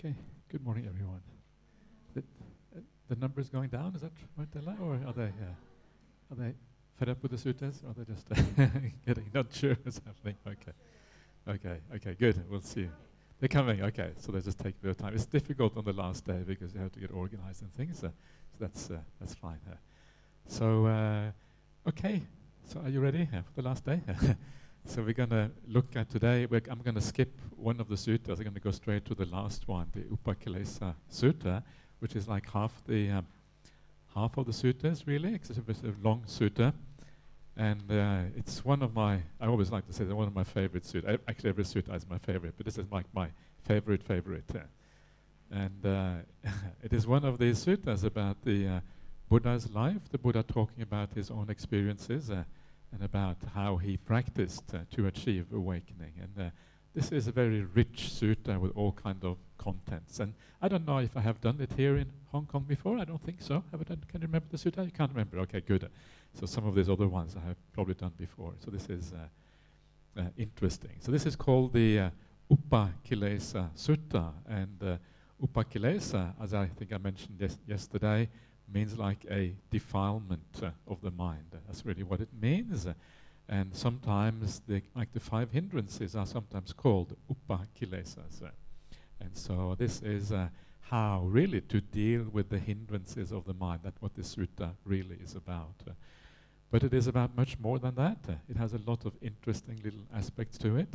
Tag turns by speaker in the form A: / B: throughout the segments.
A: Okay. Good morning, everyone. The, the numbers going down, is that right, Ella? Or are they fed up with the suttas? Or are they just getting not sure what's happening? Okay, good. We'll see. They're coming, okay. So they just take a bit of time. It's difficult on the last day because you have to get organized and things. So that's fine. Okay. So are you ready for the last day? So we're going to look at today, I'm going to skip one of the suttas. I'm going to go straight to the last one, the Upakilesa Sutta, which is like half of the suttas, really. It's a bit of a long sutta. And it's one of my, I always like to say, they're one of my favorite suttas. Actually, every sutta is my favorite, but this is like my favorite. And it is one of these suttas about the Buddha's life, the Buddha talking about his own experiences, and about how he practiced to achieve awakening. And this is a very rich sutta with all kind of contents. And I don't know if I have done it here in Hong Kong before. I don't think so. Have I done? Can you remember the sutta? You can't remember. Okay, good. So some of these other ones I have probably done before. So this is interesting. So this is called the Upakilesa Sutta. And Upakilesa, as I think I mentioned yesterday, means like a defilement of the mind. That's really what it means. And sometimes, the 5 hindrances are sometimes called upakilesas. And so this is how really to deal with the hindrances of the mind. That's what this sutta really is about. But it is about much more than that. It has a lot of interesting little aspects to it.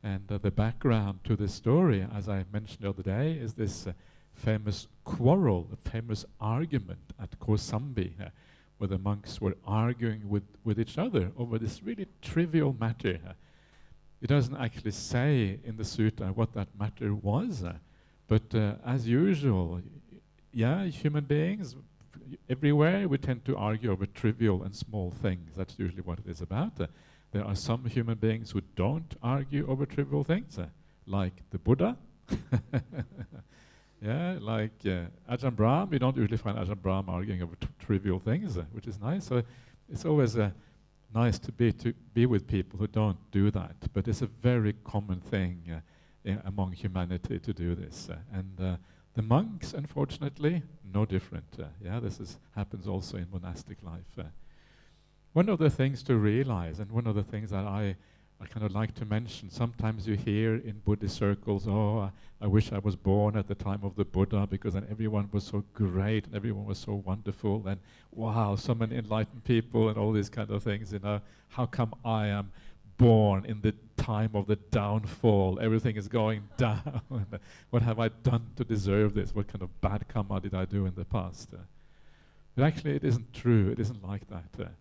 A: And the background to this story, as I mentioned the other day, is this famous quarrel, a famous argument at Kosambi, where the monks were arguing with each other over this really trivial matter. It doesn't actually say in the sutta what that matter was, but as usual, human beings everywhere, we tend to argue over trivial and small things. That's usually what it is about. There are some human beings who don't argue over trivial things, like the Buddha. Yeah, like Ajahn Brahm, you don't usually find Ajahn Brahm arguing over trivial things, which is nice. So it's always nice to be with people who don't do that. But it's a very common thing among humanity to do this. And the monks, unfortunately, no different. This happens also in monastic life. One of the things to realize, and one of the things that I kind of like to mention, sometimes you hear in Buddhist circles, I wish I was born at the time of the Buddha because then everyone was so great and everyone was so wonderful and wow, so many enlightened people and all these kind of things, how come I am born in the time of the downfall, everything is going down, what have I done to deserve this, what kind of bad karma did I do in the past? But actually it isn't true, it isn't like that.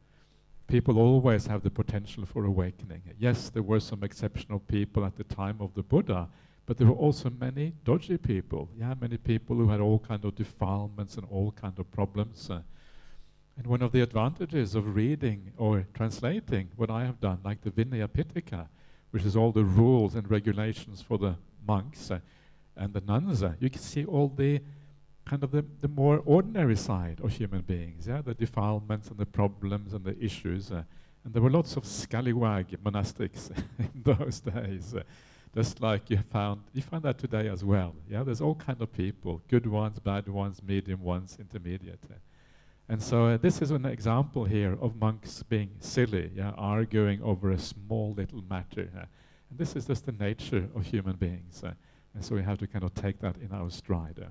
A: People always have the potential for awakening. Yes, there were some exceptional people at the time of the Buddha, but there were also many dodgy people. Many people who had all kind of defilements and all kind of problems. And one of the advantages of reading or translating what I have done, like the Vinaya Pitaka, which is all the rules and regulations for the monks and the nuns, you can see all the kind of the more ordinary side of human beings, the defilements and the problems and the issues. And there were lots of scallywag monastics in those days, just like you find that today as well. There's all kind of people, good ones, bad ones, medium ones, intermediate. And so this is an example here of monks being silly, arguing over a small little matter. And this is just the nature of human beings. And so we have to kind of take that in our stride.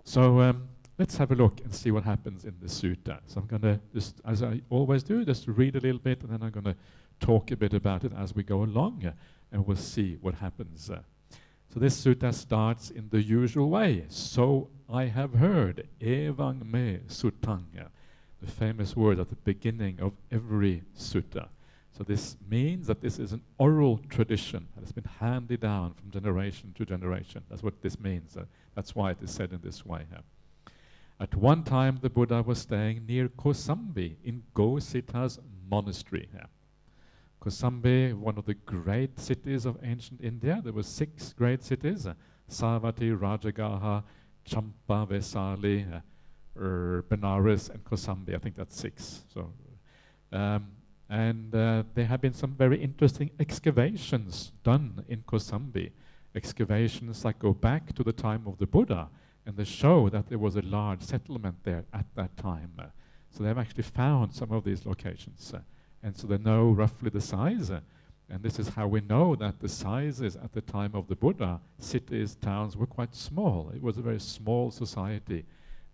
A: So let's have a look and see what happens in the sutta. So I'm going to, just as I always do, just read a little bit and then I'm going to talk a bit about it as we go along and we'll see what happens. So this sutta starts in the usual way. So I have heard, evang me suttang, the famous word at the beginning of every sutta. So this means that this is an oral tradition that has been handed down from generation to generation. That's what this means. That's why it is said in this way. At one time, the Buddha was staying near Kosambi in Gosita's monastery. Kosambi, one of the great cities of ancient India. There were 6 great cities, Savatthi, Rajagaha, Champa, Vesali, Benares, and Kosambi. I think that's 6. So, and there have been some very interesting excavations done in Kosambi. excavations that go back to the time of the Buddha, and they show that there was a large settlement there at that time. So they've actually found some of these locations, and so they know roughly the size. And this is how we know that the sizes at the time of the Buddha, cities, towns, were quite small. It was a very small society,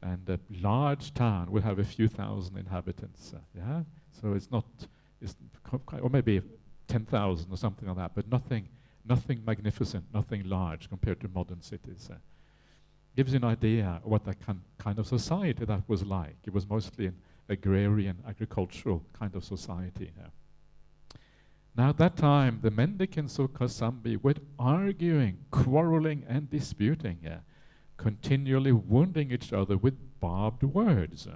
A: and a large town would have a few thousand inhabitants. Yeah, so it's not, or maybe 10,000 or something like that, but nothing magnificent, nothing large compared to modern cities. Gives you an idea of what that kind of society that was like. It was mostly an agrarian, agricultural kind of society. Now at that time, the mendicants of Kosambi were arguing, quarreling, and disputing, continually wounding each other with barbed words.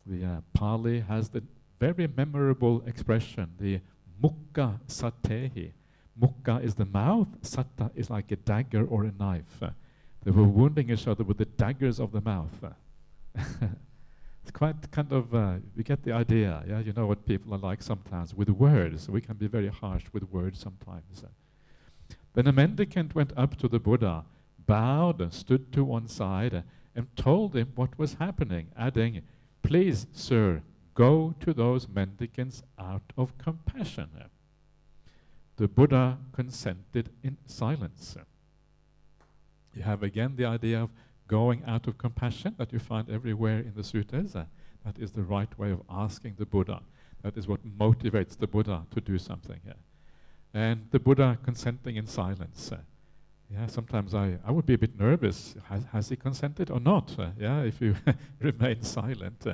A: The Pali has the very memorable expression, the mukha satehi. Mukha is the mouth, satta is like a dagger or a knife. They were wounding each other with the daggers of the mouth. It's quite kind of, we get the idea, yeah? You know what people are like sometimes with words. We can be very harsh with words sometimes. Then a mendicant went up to the Buddha, bowed and stood to one side, and told him what was happening, adding, "Please, sir, go to those mendicants out of compassion." The Buddha consented in silence. You have again the idea of going out of compassion that you find everywhere in the suttas. That is the right way of asking the Buddha. That is what motivates the Buddha to do something. And the Buddha consenting in silence. Yeah, sometimes I would be a bit nervous. Has he consented or not? If you remain silent.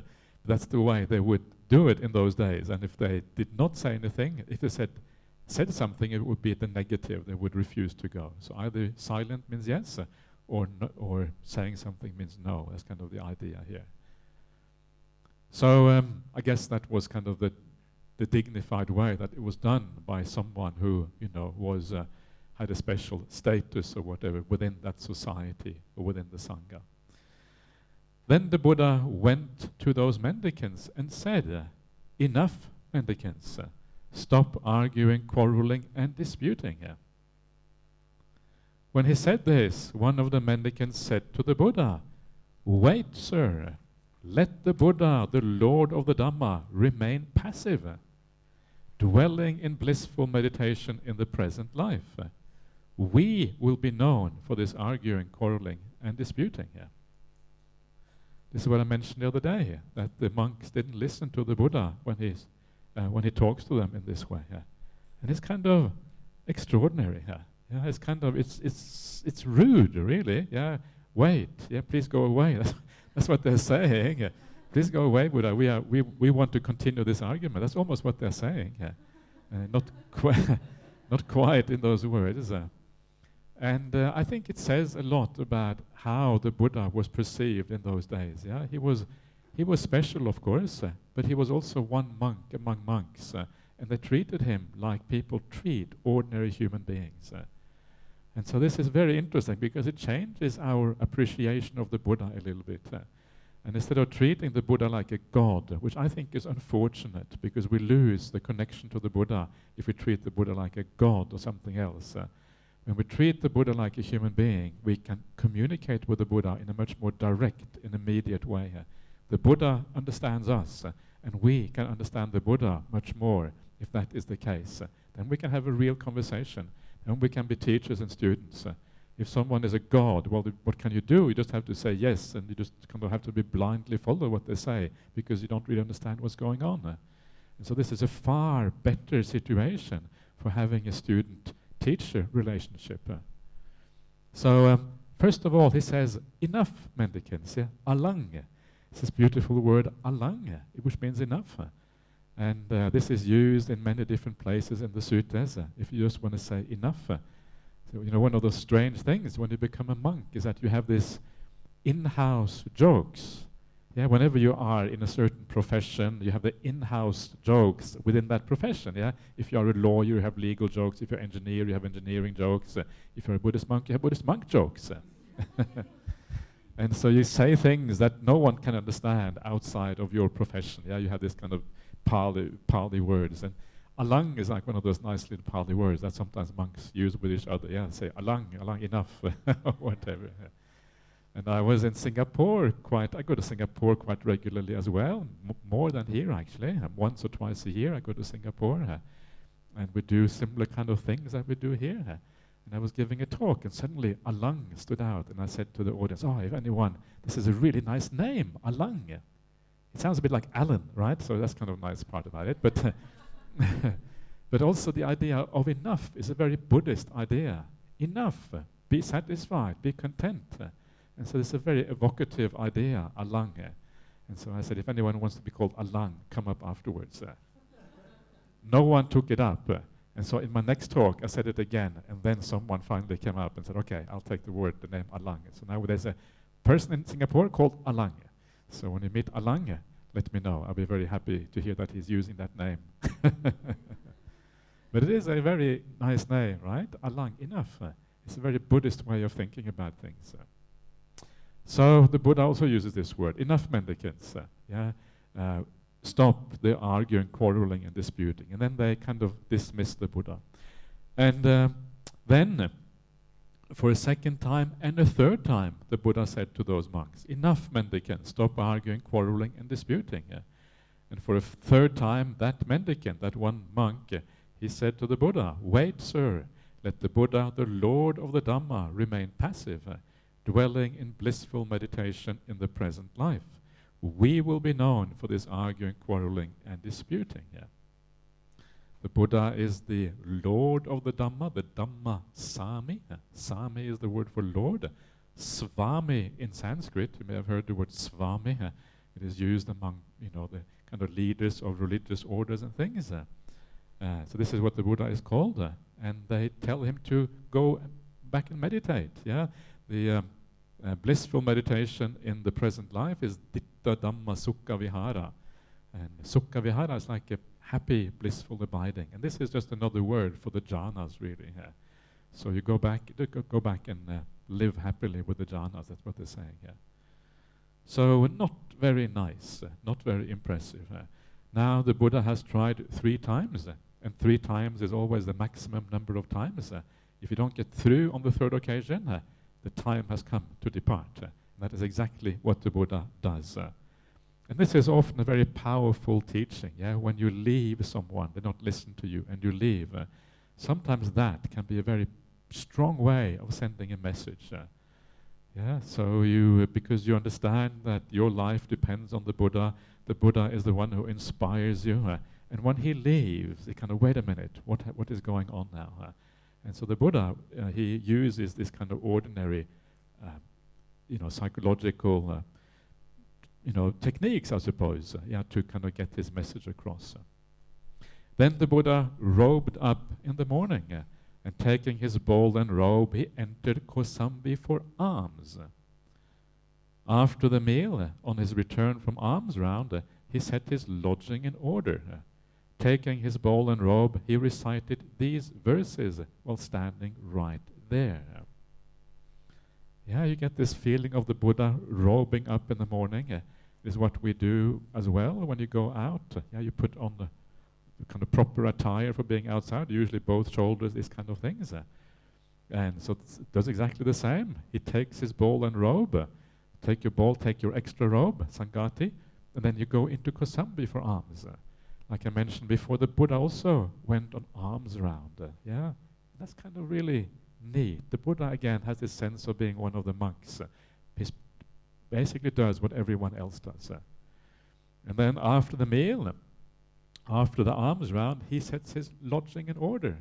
A: That's the way they would do it in those days. And if they did not say anything, if they said something, it would be the negative. They would refuse to go. So either silent means yes, or saying something means no. That's kind of the idea here. So I guess that was kind of the dignified way that it was done by someone who, was had a special status or whatever within that society or within the Sangha. Then the Buddha went to those mendicants and said, "Enough, mendicants. Stop arguing, quarreling, and disputing." When he said this, one of the mendicants said to the Buddha, "Wait, sir. Let the Buddha, the Lord of the Dhamma, remain passive, dwelling in blissful meditation in the present life. We will be known for this arguing, quarreling, and disputing." This is what I mentioned the other day, that the monks didn't listen to the Buddha when he talks to them in this way. And it's kind of extraordinary. It's kind of, it's rude, really. Wait, please go away. That's what they're saying. Please go away, Buddha. We want to continue this argument. That's almost what they're saying. Not quite in those words. And I think it says a lot about how the Buddha was perceived in those days. He was special, of course, but he was also one monk among monks, and they treated him like people treat ordinary human beings. And so this is very interesting because it changes our appreciation of the Buddha a little bit. And instead of treating the Buddha like a god, which I think is unfortunate because we lose the connection to the Buddha if we treat the Buddha like a god or something else. When we treat the Buddha like a human being, we can communicate with the Buddha in a much more direct and immediate way. The Buddha understands us, and we can understand the Buddha much more if that is the case. Then we can have a real conversation, and we can be teachers and students. If someone is a god, well, what can you do? You just have to say yes, and you just kind of have to be blindly follow what they say because you don't really understand what's going on. And so this is a far better situation for having a student-teacher relationship. So first of all, he says, "Enough, mendicants." Alang. It's this beautiful word, alang, which means enough. And this is used in many different places in the suttas. If you just want to say enough. So, one of those strange things when you become a monk is that you have this in-house jokes. Whenever you are in a certain profession, you have the in-house jokes within that profession. If you are a lawyer, you have legal jokes. If you're an engineer, you have engineering jokes. If you're a Buddhist monk, you have Buddhist monk jokes. And so you say things that no one can understand outside of your profession. You have this kind of Pali words. And Alang is like one of those nice little Pali words that sometimes monks use with each other. Yeah, say alang, alang, enough, or whatever. Yeah. And I was in Singapore I go to Singapore quite regularly as well, more than here actually. Once or twice a year I go to Singapore, and we do similar kind of things that we do here. And I was giving a talk, and suddenly Alang stood out, and I said to the audience, "Oh, if anyone, this is a really nice name, Alang. It sounds a bit like Alan, right? So that's kind of a nice part about it. But but also the idea of enough is a very Buddhist idea. Enough, be satisfied, be content." And so it's a very evocative idea, Alang. And so I said, if anyone wants to be called Alang, come up afterwards. No one took it up. And so in my next talk, I said it again, and then someone finally came up and said, "Okay, I'll take the name Alang." So now there's a person in Singapore called Alang. So when you meet Alang, let me know. I'll be very happy to hear that he's using that name. But it is a very nice name, right? Alang, enough. It's a very Buddhist way of thinking about things. So the Buddha also uses this word, enough mendicants. Stop the arguing, quarreling, and disputing. And then they kind of dismiss the Buddha. And then, for a second time and a third time, the Buddha said to those monks, enough mendicants, stop arguing, quarreling, and disputing. And for a third time, that mendicant, that one monk, he said to the Buddha, wait, sir, let the Buddha, the Lord of the Dhamma, remain passive, dwelling in blissful meditation in the present life. We will be known for this arguing, quarreling, and disputing. The Buddha is the Lord of the Dhamma, the Dhamma Sami. Sami is the word for Lord. Swami in Sanskrit, you may have heard the word Swami. It is used among, the kind of leaders of religious orders and things. So this is what the Buddha is called. And they tell him to go back and meditate. The blissful meditation in the present life is Ditta Dhamma Sukha Vihara. And Sukha Vihara is like a happy, blissful abiding. And this is just another word for the jhanas, really. So you go back and live happily with the jhanas, that's what they're saying. So not very nice, not very impressive. Now the Buddha has tried 3 times, and 3 times is always the maximum number of times. If you don't get through on the 3rd occasion, the time has come to depart. That is exactly what the Buddha does. And this is often a very powerful teaching. When you leave someone, they don't listen to you, and you leave. Sometimes that can be a very strong way of sending a message. So because you understand that your life depends on the Buddha is the one who inspires you. And when he leaves, you kind of, wait a minute, what is going on now? And so the Buddha, he uses this kind of ordinary, psychological, techniques, I suppose, to kind of get his message across. Then the Buddha robed up in the morning, and taking his bowl and robe, he entered Kosambi for alms. After the meal, on his return from alms round, he set his lodging in order. Taking his bowl and robe, he recited these verses while standing right there. You get this feeling of the Buddha robing up in the morning. This is what we do as well when you go out. You put on the kind of proper attire for being outside, usually both shoulders, these kind of things. And so it does exactly the same. He takes his bowl and robe. Take your bowl, take your extra robe, Sangati, and then you go into Kosambi for alms. Like I mentioned before, the Buddha also went on alms round. That's kind of really neat. The Buddha, again, has this sense of being one of the monks. He basically does what everyone else does. And then after the meal, after the alms round, he sets his lodging in order.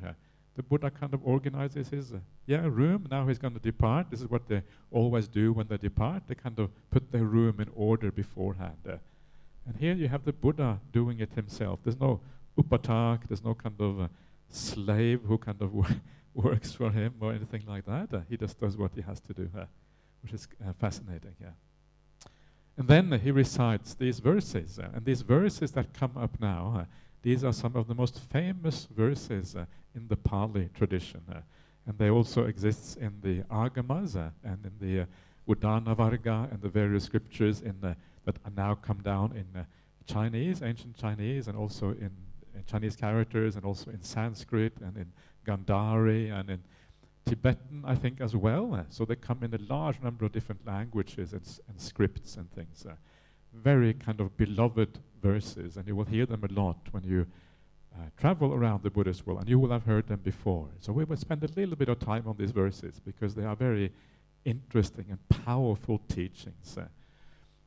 A: The Buddha kind of organizes his room. Now he's going to depart. This is what they always do when they depart. They kind of put their room in order beforehand. And here you have the Buddha doing it himself. There's no upatak, there's no kind of slave who kind of works for him or anything like that. He just does what he has to do, which is fascinating. And then he recites these verses. And these verses that come up now, these are some of the most famous verses in the Pali tradition. And they also exist in the Agamas and in the Udana Varga and the various scriptures that are now come down in Chinese, ancient Chinese, and also in Chinese characters, and also in Sanskrit and in Gandhari and in Tibetan, I think, as well. So they come in a large number of different languages and scripts and things. Very kind of beloved verses, and you will hear them a lot when you travel around the Buddhist world, and you will have heard them before. So we will spend a little bit of time on these verses because they are very interesting and powerful teachings.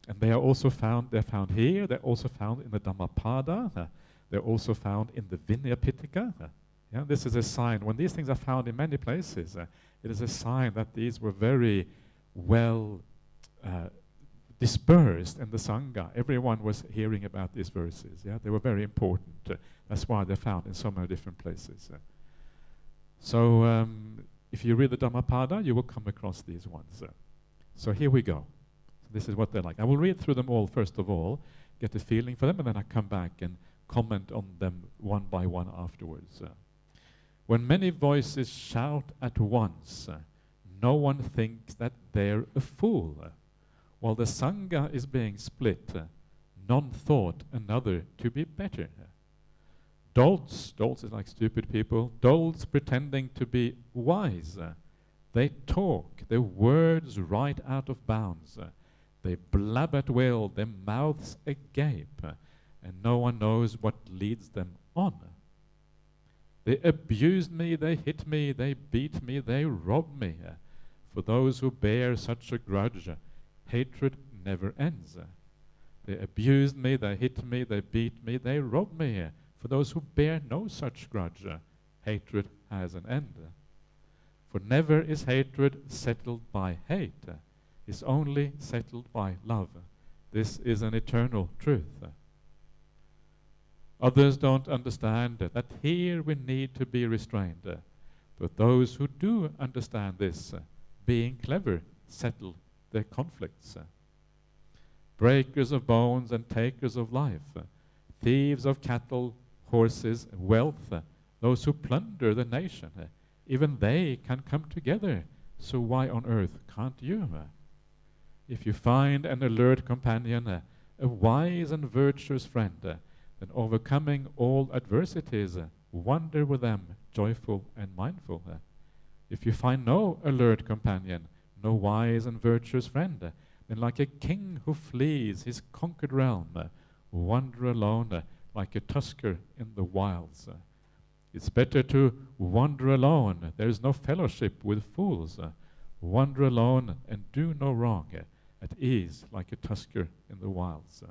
A: And they are also found, they're found here, they're also found in the Dhammapada, they're also found in the Vinaya Pitaka. Yeah, this is a sign, when these things are found in many places, it is a sign that these were very well dispersed in the Sangha. Everyone was hearing about these verses. Yeah, they were very important. That's why they're found in so many different places. So if you read the Dhammapada, you will come across these ones. So here we go. So this is what they're like. I will read through them all first of all, get a feeling for them, and then I come back and comment on them one by one afterwards. When many voices shout at once, no one thinks that they're a fool. While the Sangha is being split, none thought another to be better. Dolts is like stupid people, dolts pretending to be wise. They talk, their words right out of bounds. They blab at will, their mouths agape, and no one knows what leads them on. They abused me, they hit me, they beat me, they robbed me. For those who bear such a grudge, hatred never ends. They abused me, they hit me, they beat me, they robbed me. For those who bear no such grudge, hatred has an end. For never is hatred settled by hate. It's only settled by love. This is an eternal truth. Others don't understand that here we need to be restrained. But those who do understand this, being clever, settle their conflicts. Breakers of bones and takers of life, thieves of cattle, horses, wealth, those who plunder the nation, even they can come together. So why on earth can't you? If you find an alert companion, a wise and virtuous friend, then overcoming all adversities, wander with them, joyful and mindful. If you find no alert companion, no wise and virtuous friend, then like a king who flees his conquered realm, wander alone like a tusker in the wilds. It's better to wander alone. There is no fellowship with fools. Wander alone and do no wrong, at ease like a tusker in the wilds.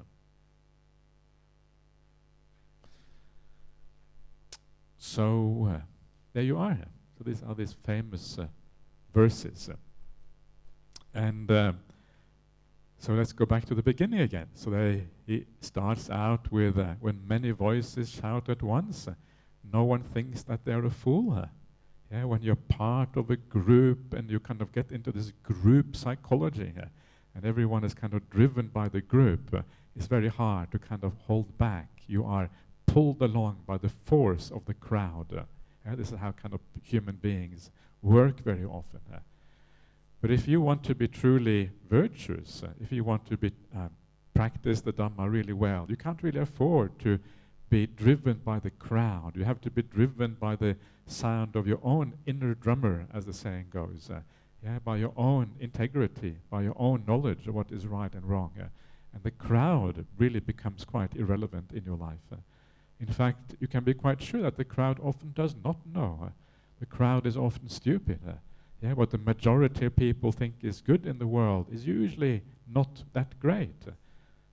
A: So there you are. So these are these famous verses. And so let's go back to the beginning again. So he starts out with, when many voices shout at once, no one thinks that they're a fool. Yeah, when you're part of a group and you kind of get into this group psychology, and everyone is kind of driven by the group, it's very hard to kind of hold back. You are pulled along by the force of the crowd. This is how kind of human beings work very often. But if you want to be truly virtuous, if you want to be practice the Dhamma really well, you can't really afford to be driven by the crowd. You have to be driven by the sound of your own inner drummer, as the saying goes. By your own integrity, by your own knowledge of what is right and wrong. And the crowd really becomes quite irrelevant in your life. In fact, you can be quite sure that the crowd often does not know. The crowd is often stupid. What the majority of people think is good in the world is usually not that great.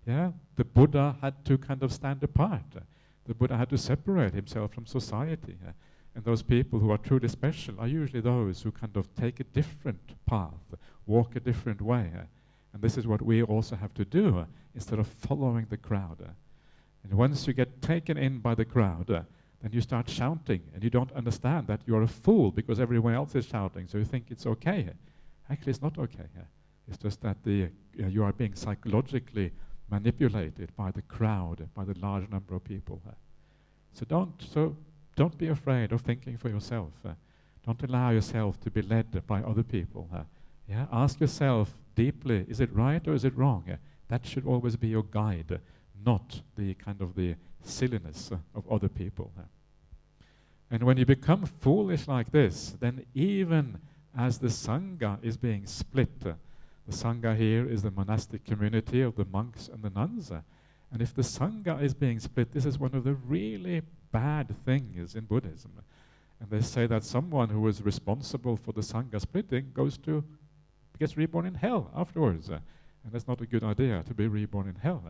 A: The Buddha had to kind of stand apart. The Buddha had to separate himself from society. And those people who are truly special are usually those who kind of take a different path, walk a different way. And this is what we also have to do instead of following the crowd. And once you get taken in by the crowd, then you start shouting, and you don't understand that you're a fool because everyone else is shouting, so you think it's okay. Actually, it's not okay. It's just that you are being psychologically manipulated by the crowd, by the large number of people. So don't be afraid of thinking for yourself. Don't allow yourself to be led by other people. Ask yourself deeply, is it right or is it wrong? That should always be your guide, not the kind of the silliness of other people. And when you become foolish like this, then even as the Sangha is being split, the Sangha here is the monastic community of the monks and the nuns, and if the Sangha is being split, this is one of the really bad things in Buddhism. And they say that someone who is responsible for the Sangha splitting gets reborn in hell afterwards. And that's not a good idea to be reborn in hell.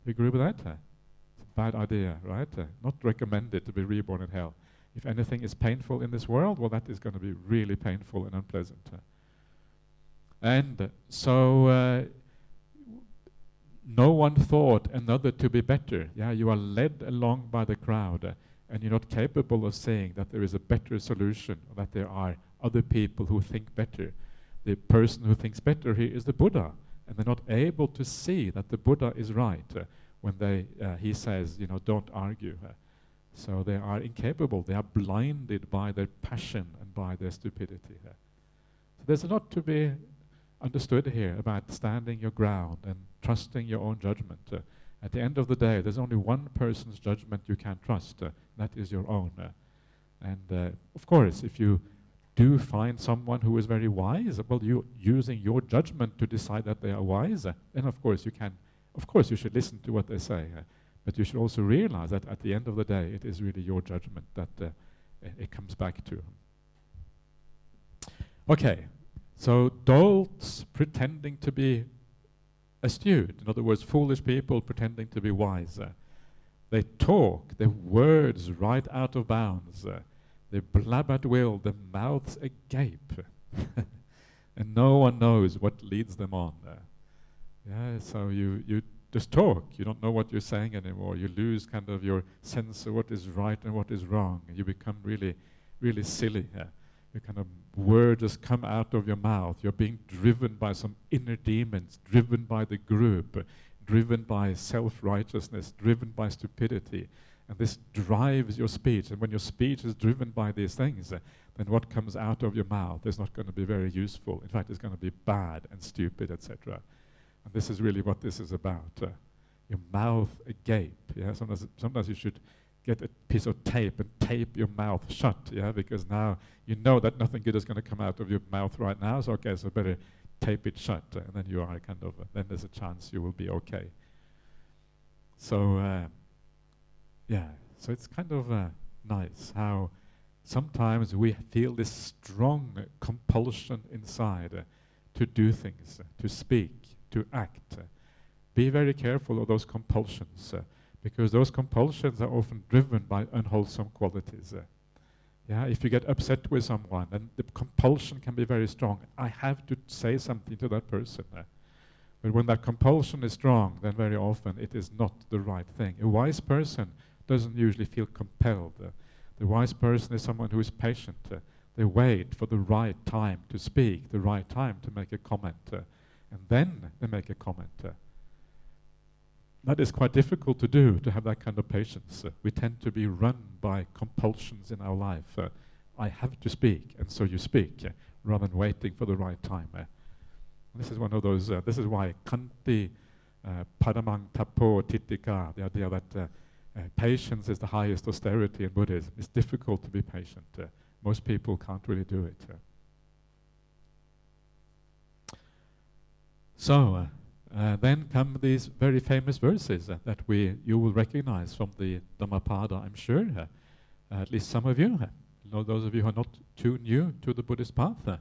A: You agree with that? It's a bad idea, right? Not recommended to be reborn in hell. If anything is painful in this world, well, that is going to be really painful and unpleasant. And so no one thought another to be better. Yeah, you are led along by the crowd, and you're not capable of saying that there is a better solution, or that there are other people who think better. The person who thinks better here is the Buddha, and they're not able to see that the Buddha is right when he says, don't argue. So they are incapable. They are blinded by their passion and by their stupidity. So there's a lot to be understood here about standing your ground and trusting your own judgment. At the end of the day, there's only one person's judgment you can trust. That is your own. And of course, if you do find someone who is very wise, well, you using your judgment to decide that they are wise, then of course you should listen to what they say. But you should also realize that at the end of the day, it is really your judgment that it comes back to. Okay, so dolts pretending to be astute, in other words, foolish people pretending to be wise. They talk, their words right out of bounds. They blab at will, their mouths agape. And no one knows what leads them on. So you just talk. You don't know what you're saying anymore. You lose kind of your sense of what is right and what is wrong. You become really, really silly. Your kind of words just come out of your mouth. You're being driven by some inner demons, driven by the group, driven by self-righteousness, driven by stupidity. And this drives your speech. And when your speech is driven by these things, then what comes out of your mouth is not going to be very useful. In fact, it's going to be bad and stupid, etc. And this is really what this is about. Your mouth agape. Yeah? Sometimes you should get a piece of tape and tape your mouth shut, because now you know that nothing good is going to come out of your mouth right now, so better tape it shut, and then you are then there's a chance you will be okay. So, so it's kind of nice how sometimes we feel this strong compulsion inside to do things, to speak, to act. Be very careful of those compulsions, because those compulsions are often driven by unwholesome qualities. If you get upset with someone, then the compulsion can be very strong. I have to say something to that person. But when that compulsion is strong, then very often it is not the right thing. A wise person doesn't usually feel compelled. The wise person is someone who is patient. They wait for the right time to speak, the right time to make a comment, and then they make a comment. That is quite difficult to do, to have that kind of patience. We tend to be run by compulsions in our life. I have to speak, and so you speak, rather than waiting for the right time. This is one of those, this is why kanti paramang tapo titika, the idea that patience is the highest austerity in Buddhism. It's difficult to be patient. Most people can't really do it. So, then come these very famous verses that you will recognize from the Dhammapada, I'm sure. At least some of you. Those of you who are not too new to the Buddhist path.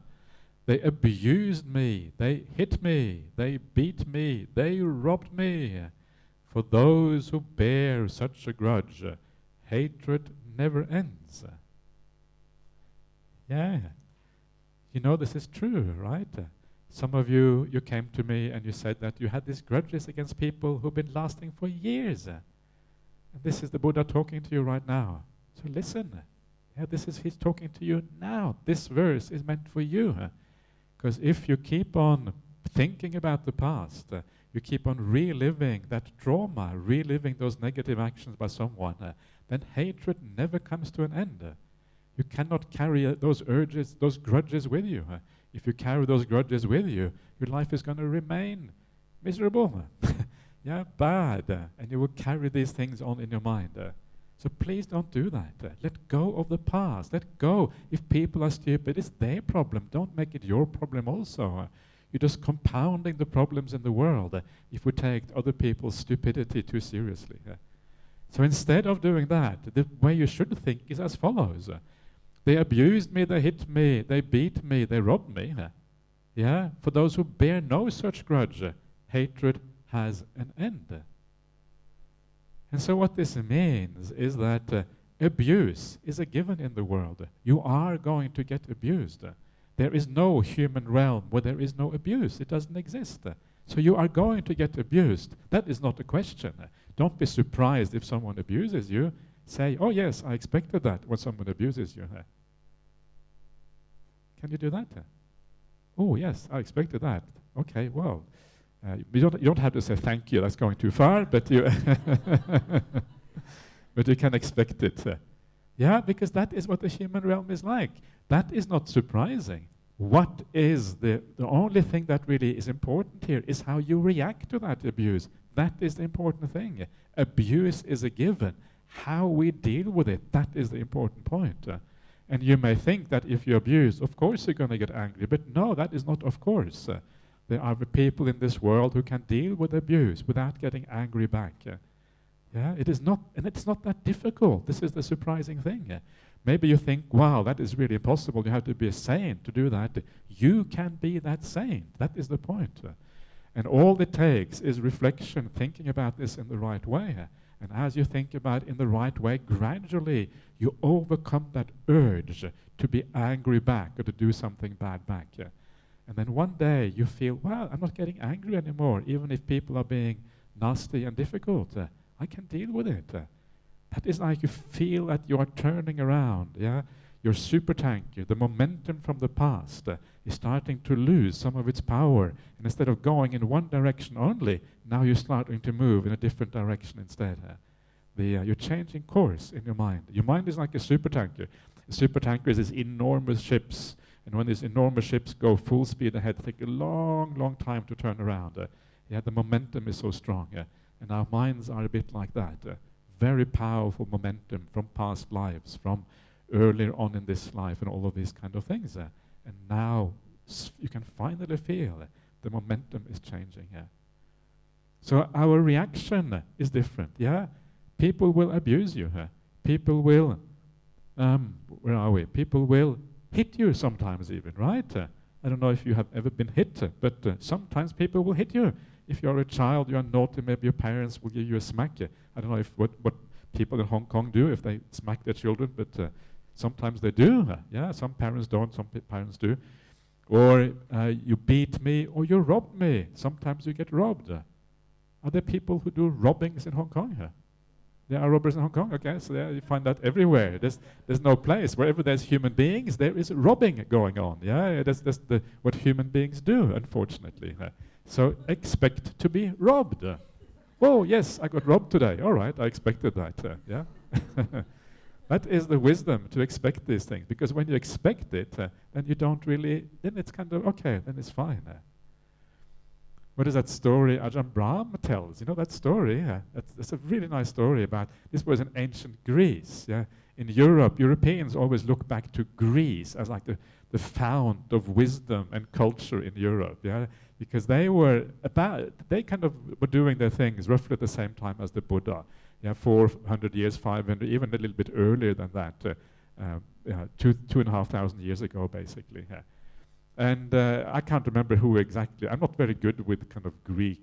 A: They abused me, they hit me, they beat me, they robbed me. For those who bear such a grudge, hatred never ends. This is true, right? Some of you came to me and you said that you had these grudges against people who've been lasting for years. And this is the Buddha talking to you right now. So listen. He's talking to you now. This verse is meant for you. Because if you keep on thinking about the past, you keep on reliving that trauma, reliving those negative actions by someone, then hatred never comes to an end. You cannot carry those urges, those grudges with you. If you carry those grudges with you, your life is going to remain miserable. yeah, bad, and you will carry these things on in your mind. So please don't do that. Let go of the past. Let go. If people are stupid, it's their problem. Don't make it your problem also. You're just compounding the problems in the world if we take other people's stupidity too seriously. So instead of doing that, the way you should think is as follows. They abused me, they hit me, they beat me, they robbed me. Yeah, for those who bear no such grudge, hatred has an end. And so what this means is that abuse is a given in the world. You are going to get abused. There is no human realm where there is no abuse. It doesn't exist. So you are going to get abused. That is not a question. Don't be surprised if someone abuses you. Say, oh yes, I expected that when someone abuses you. Can you do that? Oh yes, I expected that. Okay, well, you don't have to say thank you, that's going too far, but you, but you can expect it. Yeah, because that is what the human realm is like. That is not surprising. What is the only thing that really is important here is how you react to that abuse. That is the important thing. Abuse is a given. How we deal with it, that is the important point. And you may think that if you abuse, of course you're going to get angry, but no, that is not of course. There are people in this world who can deal with abuse without getting angry back. Yeah, it is not, and it's not that difficult. This is the surprising thing. Maybe you think, wow, that is really impossible. You have to be a saint to do that. You can be that saint. That is the point. And all it takes is reflection, thinking about this in the right way. And as you think about it in the right way, gradually you overcome that urge to be angry back or to do something bad back. And then one day you feel, well, I'm not getting angry anymore, even if people are being nasty and difficult. I can deal with it. That is like you feel that you are turning around. Yeah, your supertanker, the momentum from the past, is starting to lose some of its power. And instead of going in one direction only, now you're starting to move in a different direction instead. You're changing course in your mind. Your mind is like a supertanker. A supertanker is these enormous ships. And when these enormous ships go full speed ahead, they take a long, long time to turn around. Yeah, the momentum is so strong. And our minds are a bit like that. Very powerful momentum from past lives, from earlier on in this life and all of these kind of things. And now you can finally feel the momentum is changing. So our reaction is different. Yeah, people will abuse you. People will, where are we? People will hit you sometimes even, right? I don't know if you have ever been hit, but sometimes people will hit you. If you're a child, you are naughty, maybe your parents will give you a smack. I don't know if what people in Hong Kong do if they smack their children, but sometimes they do. Yeah, some parents don't, some parents do. Or you beat me, or you rob me. Sometimes you get robbed. Are there people who do robbings in Hong Kong? There are robbers in Hong Kong, okay, so you find that everywhere. There's no place. Wherever there's human beings, there is robbing going on. Yeah, that's what human beings do, unfortunately. So expect to be robbed. Oh, yes, I got robbed today. All right, I expected that. Yeah, that is the wisdom, to expect these things. Because when you expect it, then you don't really, then it's kind of, okay, then it's fine. What is that story Ajahn Brahm tells? You know that story? That's a really nice story about, this was in ancient Greece. Yeah? In Europe, Europeans always look back to Greece as like the fount of wisdom and culture in Europe. Yeah? Because they kind of were doing their things roughly at the same time as the Buddha. Yeah, 400 years, 500, even a little bit earlier than that, 2,500 years ago, basically. Yeah. And I can't remember who exactly. I'm not very good with kind of Greek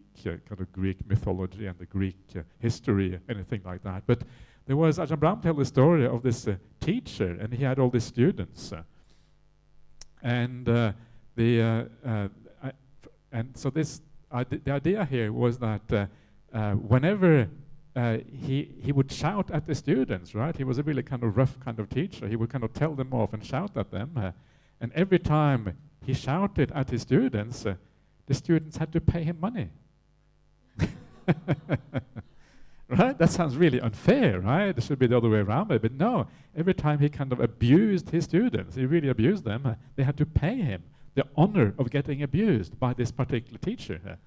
A: mythology and the Greek history, anything like that. But there was, Ajahn Brahm tells the story of this teacher, and he had all these students. So this the idea here was that whenever he would shout at the students, right? He was a really kind of rough kind of teacher. He would kind of tell them off and shout at them. And every time he shouted at his students, the students had to pay him money. Right? That sounds really unfair, right? It should be the other way around. But no, every time he kind of abused his students, he really abused them, they had to pay him the honor of getting abused by this particular teacher.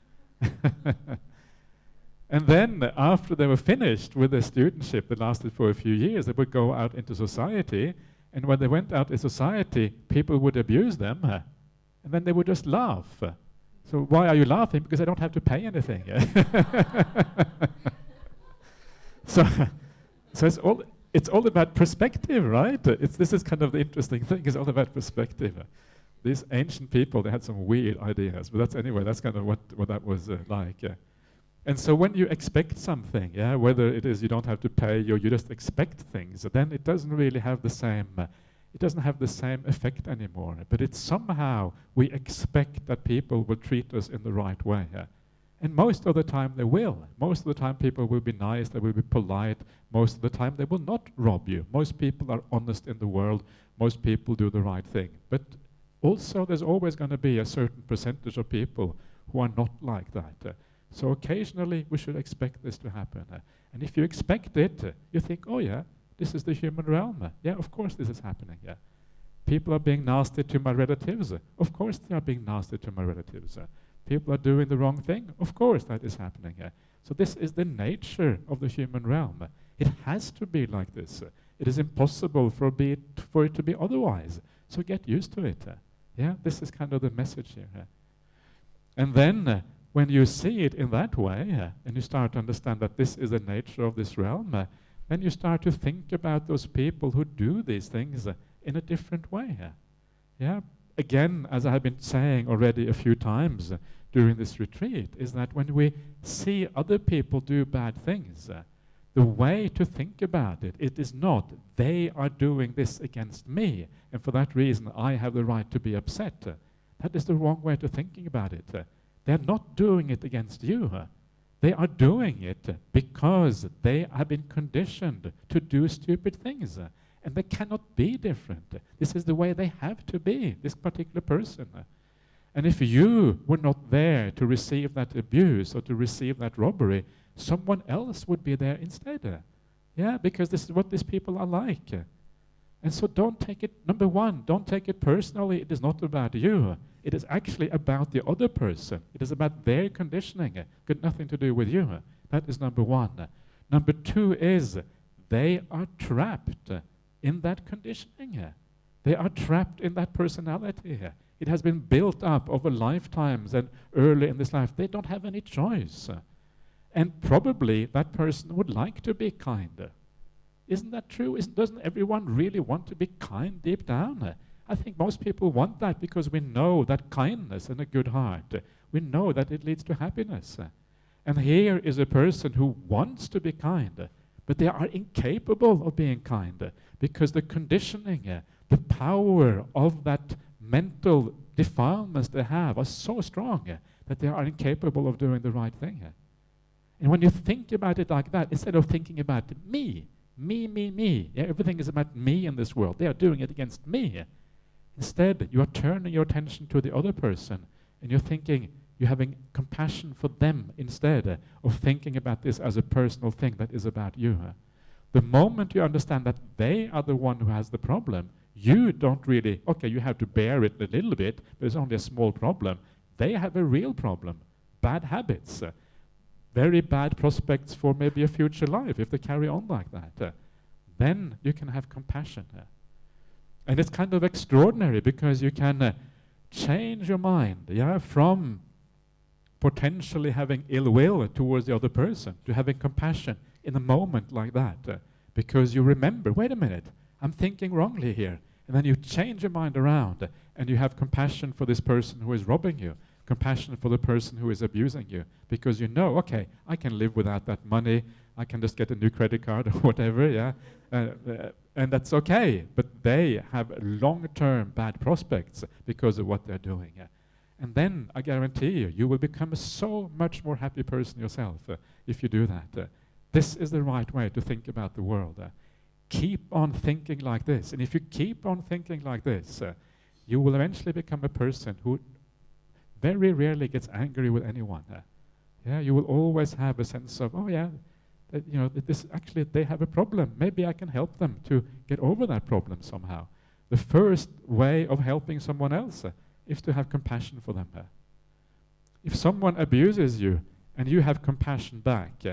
A: And then after they were finished with their studentship that lasted for a few years, they would go out into society, and when they went out in society, people would abuse them, and then they would just laugh. So why are you laughing? Because I don't have to pay anything. so it's all about perspective, right? This is kind of the interesting thing. It's all about perspective. These ancient people, they had some weird ideas, but that's kind of what that was like. And so when you expect something, whether it is you don't have to pay or you just expect things, then it doesn't really have the same. It doesn't have the same effect anymore. But it's somehow we expect that people will treat us in the right way. And most of the time they will. Most of the time people will be nice, they will be polite. Most of the time they will not rob you. Most people are honest in the world. Most people do the right thing. But also there's always going to be a certain percentage of people who are not like that. So occasionally we should expect this to happen. And if you expect it, you think, oh yeah, this is the human realm. Yeah, of course this is happening. Yeah, people are being nasty to my relatives. Of course they are being nasty to my relatives. People are doing the wrong thing. Of course that is happening. So this is the nature of the human realm. It has to be like this. It is impossible for it to be otherwise. So get used to it. Yeah, this is kind of the message here. And then when you see it in that way, and you start to understand that this is the nature of this realm, then you start to think about those people who do these things in a different way. Yeah. Again, as I have been saying already a few times during this retreat, is that when we see other people do bad things, the way to think about it is not, they are doing this against me, and for that reason I have the right to be upset. That is the wrong way to thinking about it. They're not doing it against you. They are doing it because they have been conditioned to do stupid things. And they cannot be different. This is the way they have to be, this particular person. And if you were not there to receive that abuse or to receive that robbery, someone else would be there instead. Yeah, because this is what these people are like. And so don't take it, number one, don't take it personally. It is not about you. It is actually about the other person. It is about their conditioning. Got nothing to do with you. That is number one. Number two is they are trapped in that conditioning. They are trapped in that personality. It has been built up over lifetimes and early in this life. They don't have any choice. And probably that person would like to be kind. Isn't that true? Doesn't everyone really want to be kind deep down? I think most people want that because we know that kindness and a good heart, we know that it leads to happiness. And here is a person who wants to be kind, but they are incapable of being kind because the conditioning, the power of that mental defilements they have are so strong that they are incapable of doing the right thing. And when you think about it like that, instead of thinking about me, yeah, everything is about me in this world. They are doing it against me. Instead, you are turning your attention to the other person, and you're thinking, you're having compassion for them instead of thinking about this as a personal thing that is about you. The moment you understand that they are the one who has the problem, you don't really, okay, you have to bear it a little bit, but it's only a small problem. They have a real problem, bad habits, very bad prospects for maybe a future life if they carry on like that. Then you can have compassion. And it's kind of extraordinary because you can change your mind, from potentially having ill will towards the other person to having compassion in a moment like that. Because you remember, wait a minute, I'm thinking wrongly here. And then you change your mind around and you have compassion for this person who is robbing you, compassion for the person who is abusing you, because you know, okay, I can live without that money, I can just get a new credit card or whatever, and that's okay, but they have long-term bad prospects because of what they're doing. And then, I guarantee you, you will become a so much more happy person yourself if you do that. This is the right way to think about the world. Keep on thinking like this, and if you keep on thinking like this, you will eventually become a person who very rarely gets angry with anyone. You will always have a sense of, oh yeah, this actually they have a problem. Maybe I can help them to get over that problem somehow. The first way of helping someone else is to have compassion for them. If someone abuses you, and you have compassion back,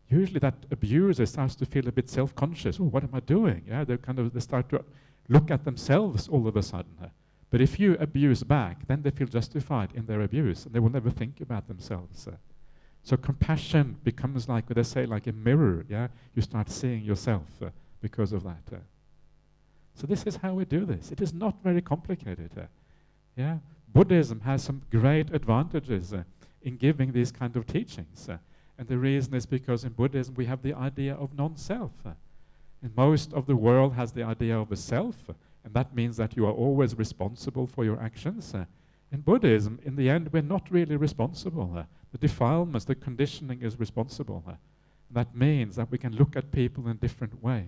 A: usually that abuser starts to feel a bit self-conscious. Oh, what am I doing? Yeah, they start to look at themselves all of a sudden. But if you abuse back, then they feel justified in their abuse, and they will never think about themselves. So compassion becomes like, what they say, like a mirror. Yeah, you start seeing yourself because of that. So this is how we do this. It is not very complicated. Yeah, Buddhism has some great advantages in giving these kind of teachings. And the reason is because in Buddhism we have the idea of non-self. And most of the world has the idea of a self, and that means that you are always responsible for your actions. In Buddhism, in the end, we're not really responsible. The defilements, the conditioning is responsible. That means that we can look at people in a different way.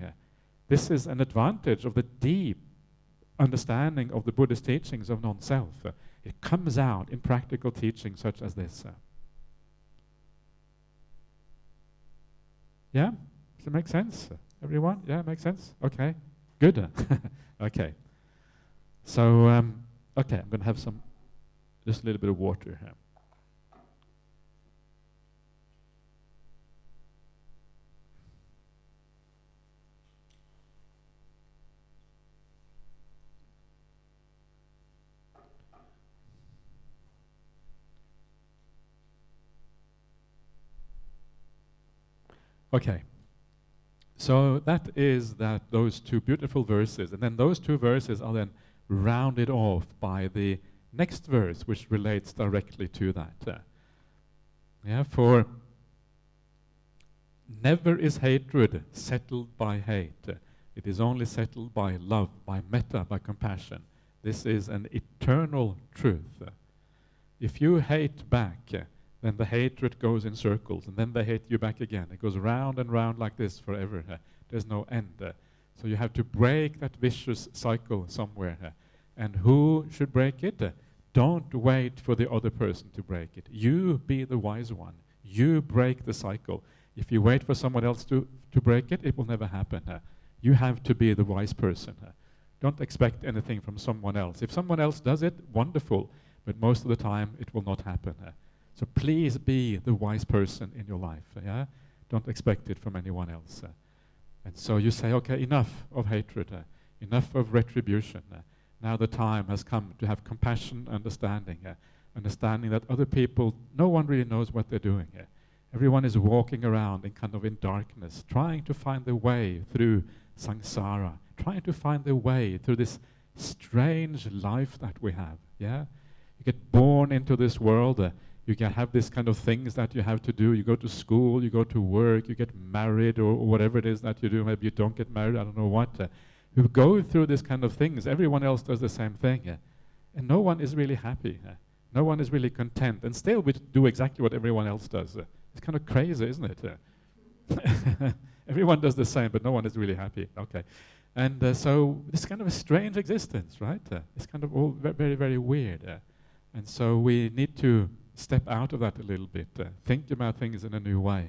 A: This is an advantage of the deep understanding of the Buddhist teachings of non-self. It comes out in practical teachings such as this. Yeah? Does it make sense? Everyone? Yeah, makes sense? Okay. Good. Okay. So, okay, I'm going to have just a little bit of water here. Okay. So that is those two beautiful verses, and then those two verses are then rounded off by the next verse, which relates directly to that. For never is hatred settled by hate. It is only settled by love, by metta, by compassion. This is an eternal truth. If you hate back, then the hatred goes in circles, and then they hate you back again. It goes round and round like this forever. There's no end. So you have to break that vicious cycle somewhere. And who should break it? Don't wait for the other person to break it. You be the wise one. You break the cycle. If you wait for someone else to break it, it will never happen. You have to be the wise person. Don't expect anything from someone else. If someone else does it, wonderful. But most of the time, it will not happen. So please be the wise person in your life. Don't expect it from anyone else. And so you say, okay, enough of hatred, enough of retribution. Now the time has come to have compassion, understanding that other people, no one really knows what they're doing. Everyone is walking around in darkness, trying to find their way through samsara, trying to find their way through this strange life that we have. You get born into this world. You can have this kind of things that you have to do. You go to school, you go to work, you get married, or whatever it is that you do. Maybe you don't get married, I don't know what. You go through this kind of things. Everyone else does the same thing. And no one is really happy. No one is really content. And still we do exactly what everyone else does. It's kind of crazy, isn't it? Everyone does the same, but no one is really happy. Okay. And so it's kind of a strange existence, right? It's kind of all very, very weird. And so we need to step out of that a little bit, think about things in a new way.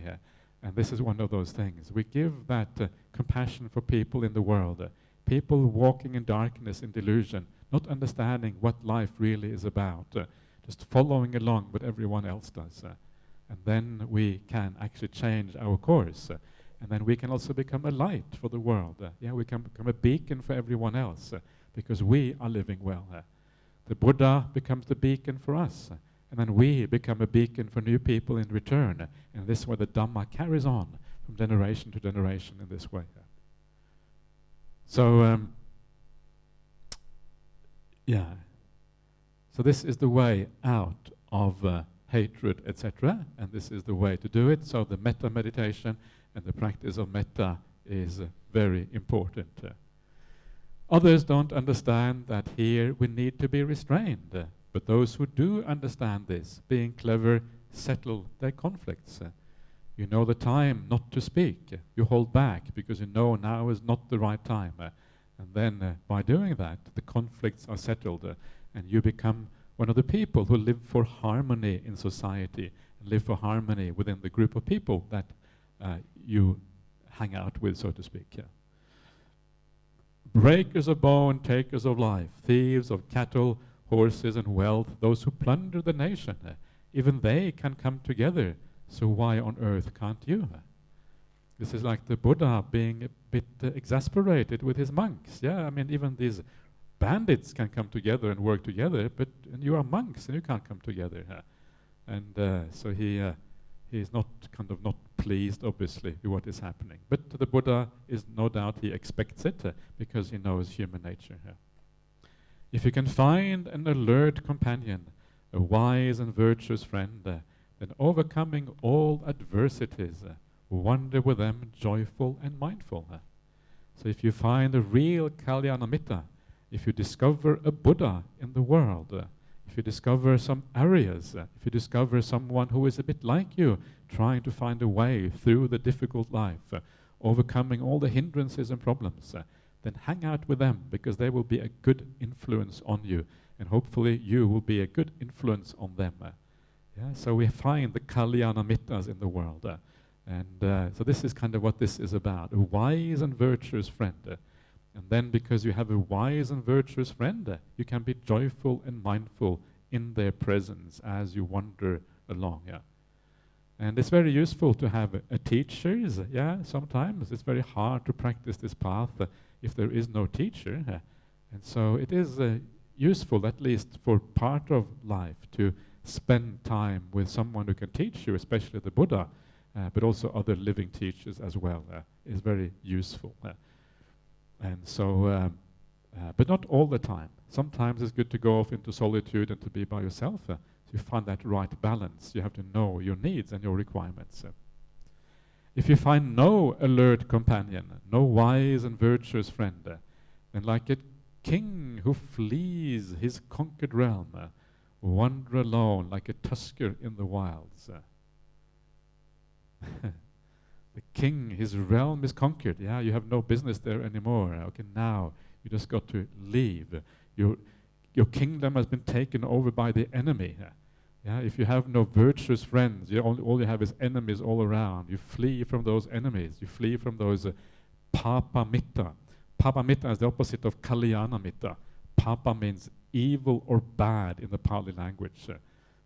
A: And this is one of those things. We give that compassion for people in the world, people walking in darkness, in delusion, not understanding what life really is about, just following along what everyone else does. And then we can actually change our course. And then we can also become a light for the world. We can become a beacon for everyone else because we are living well. The Buddha becomes the beacon for us. And then we become a beacon for new people in return. And this way the Dhamma carries on from generation to generation in this way. So, So this is the way out of hatred, etc. And this is the way to do it. So the metta meditation and the practice of metta is very important. Others don't understand that here we need to be restrained. But those who do understand this, being clever, settle their conflicts. You know the time not to speak. You hold back because you know now is not the right time. And then by doing that, the conflicts are settled. And you become one of the people who live for harmony in society, and live for harmony within the group of people that you hang out with, so to speak. Breakers of bone, takers of life, thieves of cattle, horses and wealth, those who plunder the nation, even they can come together So why on earth can't you? This is like the Buddha being a bit exasperated with his monks. Yeah, I mean, even these bandits can come together and work together, but and you are monks and you can't come together. And so he is not not pleased, obviously, with what is happening. But the Buddha is no doubt he expects it because he knows human nature. If you can find an alert companion, a wise and virtuous friend, then overcoming all adversities, wander with them joyful and mindful. So if you find a real Kalyanamitta, if you discover a Buddha in the world, if you discover some areas, if you discover someone who is a bit like you, trying to find a way through the difficult life, overcoming all the hindrances and problems, then hang out with them, because they will be a good influence on you, and hopefully you will be a good influence on them. Yeah, so we find the Kalyanamittas in the world. So this is kind of what this is about, a wise and virtuous friend. And then because you have a wise and virtuous friend, you can be joyful and mindful in their presence as you wander along. Yeah. And it's very useful to have a teachers. Yeah, sometimes it's very hard to practice this path if there is no teacher. And so it is useful, at least for part of life, to spend time with someone who can teach you, especially the Buddha, but also other living teachers as well, is very useful. And so, but not all the time. Sometimes it's good to go off into solitude and to be by yourself. So you find that right balance. You have to know your needs and your requirements. If you find no alert companion, no wise and virtuous friend, then like a king who flees his conquered realm, wander alone like a tusker in the wilds. The king, his realm is conquered. Yeah, you have no business there anymore. Okay, now you just got to leave. Your kingdom has been taken over by the enemy. Yeah, if you have no virtuous friends, all you have is enemies all around. You flee from those enemies. You flee from those papa mitta. Papa mitta is the opposite of kalyana mitta. Papa means evil or bad in the Pali language.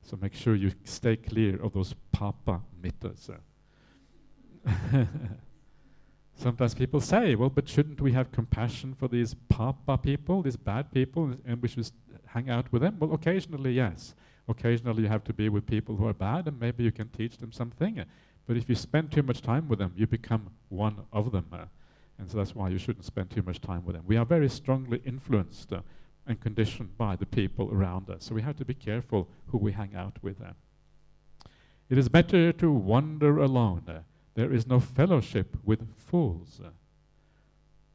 A: So make sure you stay clear of those papa mittas. Sometimes people say, well, but shouldn't we have compassion for these papa people, these bad people, and we should hang out with them? Well, occasionally, yes. Occasionally you have to be with people who are bad, and maybe you can teach them something. But if you spend too much time with them, you become one of them. And so that's why you shouldn't spend too much time with them. We are very strongly influenced and conditioned by the people around us. So we have to be careful who we hang out with. It is better to wander alone. There is no fellowship with fools.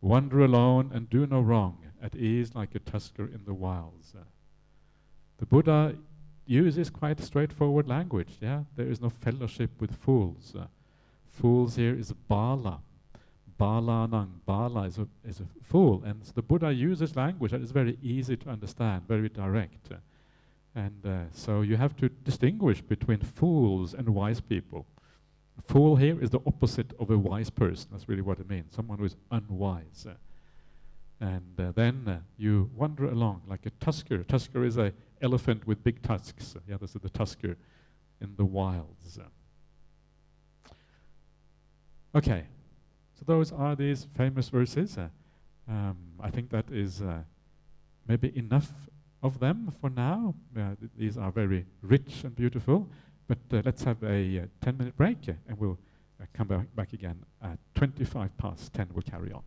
A: Wander alone and do no wrong, at ease like a tusker in the wilds. The Buddha uses quite straightforward language. Yeah, there is no fellowship with fools. Fools here is bala. Balanang. Bala is a fool, and the Buddha uses language that is very easy to understand, very direct. So you have to distinguish between fools and wise people. A fool here is the opposite of a wise person. That's really what it means. Someone who is unwise. Then you wander along like a tusker. Tusker is an elephant with big tusks. Yeah, this is the tusker in the wilds. Okay, so those are these famous verses. I think that is maybe enough of them for now. These are very rich and beautiful. But let's have a 10-minute break, and we'll come back again at 25 past 10. We'll carry on.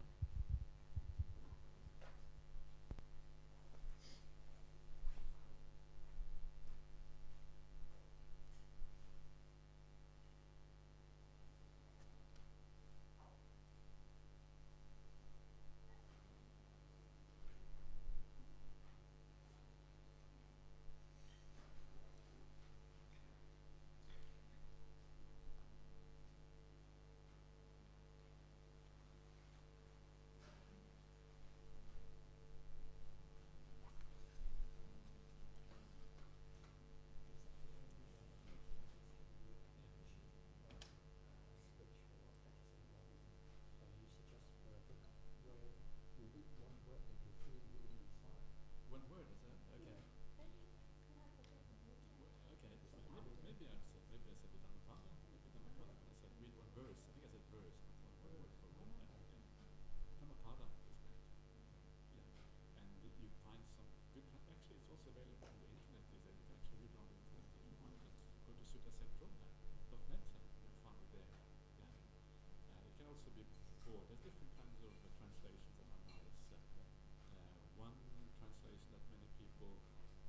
A: before, there's different kinds of translations that are nice. One translation that many people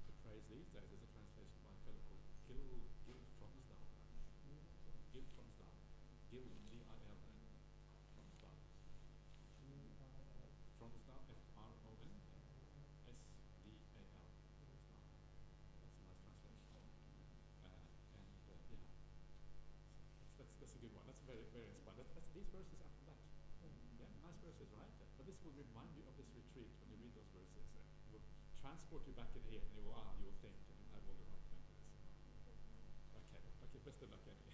A: portrays these days is a translation by a fellow called Gil Fronsdal. Gil Fronsdal. Gil, G-I-L, Fronsdal. Fronsdal, F-R-O-N-S-D-A-L. That's a nice translation. That's a good one. That's very, very inspiring. These verses are from that. Yeah, nice verses, right? But this will remind you of this retreat when you read those verses. It will transport you back in here, and you will think, and you have all the right memories. Okay, best of luck anyway.